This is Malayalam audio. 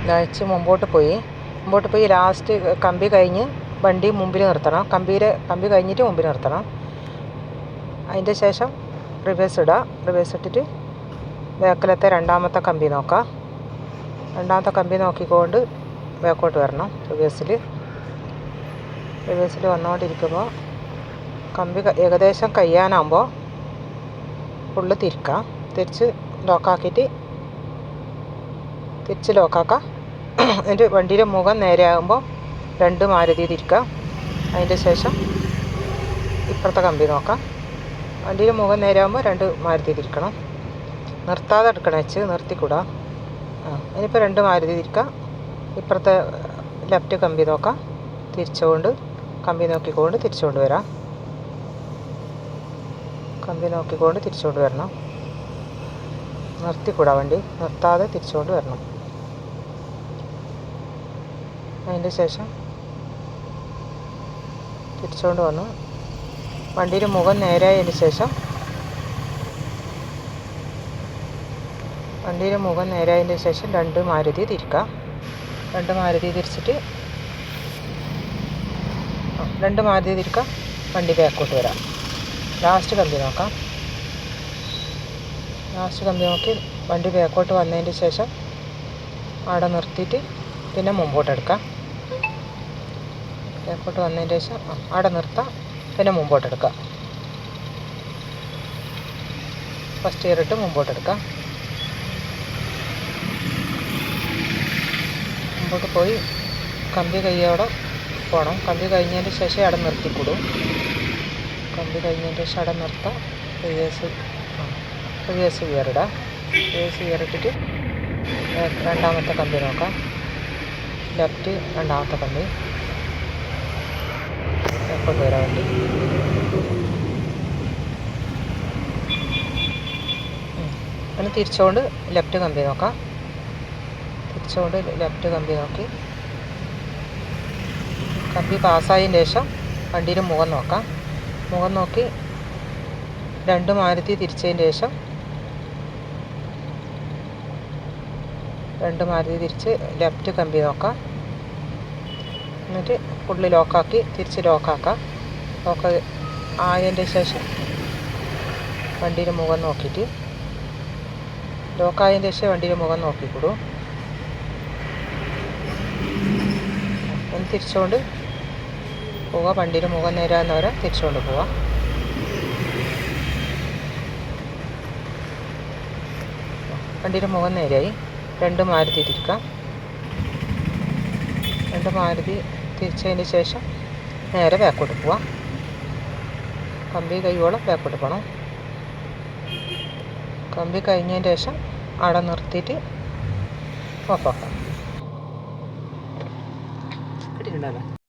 നയിച്ച് മുമ്പോട്ട് പോയി ലാസ്റ്റ് കമ്പി കഴിഞ്ഞ് വണ്ടി മുമ്പിൽ നിർത്തണം. കമ്പി കഴിഞ്ഞിട്ട് മുമ്പിൽ നിർത്തണം. അതിൻ്റെ ശേഷം റിവേഴ്സ് ഇട്ടിട്ട് ബാക്കിലത്തെ രണ്ടാമത്തെ കമ്പി നോക്കാം. രണ്ടാമത്തെ കമ്പി നോക്കിക്കൊണ്ട് ബാക്കോട്ട് വരണം. റിവേഴ്സിൽ വന്നുകൊണ്ടിരിക്കുമ്പോൾ കമ്പി ഏകദേശം കഴിയാനാകുമ്പോൾ ഫുള്ള് തിരിച്ച് ലോക്കാക്കിയിട്ട് ലോക്കാക്കാം. എന്നിട്ട് വണ്ടിയുടെ മുഖം നേരെ ആകുമ്പോൾ 2 മാരുതി തിരിക്കാം. അതിൻ്റെ ശേഷം ഇപ്പുറത്തെ കമ്പി നോക്കാം. വണ്ടിയുടെ മുഖം നേരെ ആകുമ്പോൾ 2 മാരുതി തിരിക്കണം. നിർത്താതെ എടുക്കണം, നിർത്തിക്കൂടാ. ഇനിയിപ്പോൾ 2 മാരുതി തിരിക്കാം. ഇപ്പുറത്തെ ലെഫ്റ്റ് കമ്പി നോക്കാം. കമ്പി നോക്കിക്കൊണ്ട് തിരിച്ചുകൊണ്ട് വരാം. കമ്പി നോക്കിക്കൊണ്ട് തിരിച്ചുകൊണ്ട് വരണം. നിർത്തിക്കൂടാ, വണ്ടി നിർത്താതെ തിരിച്ചുകൊണ്ട് വരണം. അതിൻ്റെ ശേഷം തിരിച്ചുകൊണ്ട് വന്നു വണ്ടിയുടെ മുഖം നേരായതിന് ശേഷം വണ്ടിയുടെ മുഖം നേരായതിന് ശേഷം 2 മാരുതി തിരിക്കാം. 2 മാരുതി തിരിച്ചിട്ട് 2 മാരുതി തിരിക്കാം. വണ്ടി ബാക്കോട്ട് വരാം. ലാസ്റ്റ് കമ്പി നോക്കാം. ലാസ്റ്റ് കമ്പി നോക്കി വണ്ടി ബാക്കോട്ട് വന്നതിന് ശേഷം അവിടെ നിർത്തിയിട്ട് പിന്നെ മുമ്പോട്ടെടുക്കാം. ബാക്കോട്ട് വന്നതിന് ശേഷം അവിടെ നിർത്താം. പിന്നെ മുമ്പോട്ടെടുക്കാം. ഫസ്റ്റ് ഗിയർ ഇട്ട് മുമ്പോട്ടെടുക്കാം. മുമ്പോട്ട് പോയി കമ്പി കയ്യോടെ പോകണം. കമ്പി കഴിഞ്ഞതിന് ശേഷം അവിടെ നിർത്തിക്കൂടും. കമ്പി കഴിഞ്ഞതിന് ശേഷം അവിടെ നിർത്താം. റിവേഴ്സ് ഗിയറിടാം. റിവേഴ്സ് ഗിയർ ഇട്ടിട്ട് രണ്ടാമത്തെ കമ്പി നോക്കാം. ലെഫ്റ്റ് രണ്ടാമത്തെ കമ്പി എപ്പോഴും വരാൻ വേണ്ടി അങ്ങനെ തിരിച്ചുകൊണ്ട് ലെഫ്റ്റ് കമ്പി നോക്കാം. ലെഫ്റ്റ് കമ്പി നോക്കി കമ്പി പാസ്സായതിന് ശേഷം വണ്ടിയുടെ മുഖം നോക്കാം. മുഖം നോക്കി 2 മാരുതി തിരിച്ചതിന് ശേഷം 2 മാരുതി തിരിച്ച് ലെഫ്റ്റ് കമ്പി നോക്കാം. എന്നിട്ട് ഫുള്ള് ലോക്കാക്കി തിരിച്ച് ലോക്കാക്കാം. ലോക്ക് ആയതിൻ്റെ ശേഷം വണ്ടിയുടെ മുഖം നോക്കിയിട്ട് ലോക്കായതിൻ്റെ ശേഷം വണ്ടിയുടെ മുഖം നോക്കിക്കൂടും. ഒന്ന് തിരിച്ചുകൊണ്ട് പോവുക. വണ്ടിയുടെ മുഖം നേരാകുന്നവരെ തിരിച്ചുകൊണ്ട് പോവാം. വണ്ടിയുടെ മുഖം നേരെയായി. 2 മാരുതി തിരിക്കാം. 2 മാരുതി തിരിച്ചതിന് ശേഷം നേരെ ബാക്കോട്ട് പോവാം. കമ്പി കൈയോളം ബാക്കോട്ട് പോകണം. കമ്പി കഴിഞ്ഞതിന് ശേഷം അവിടെ നിർത്തിയിട്ട് ഓഫാക്കാം. കിട്ടിയിട്ടുണ്ടല്ലോ.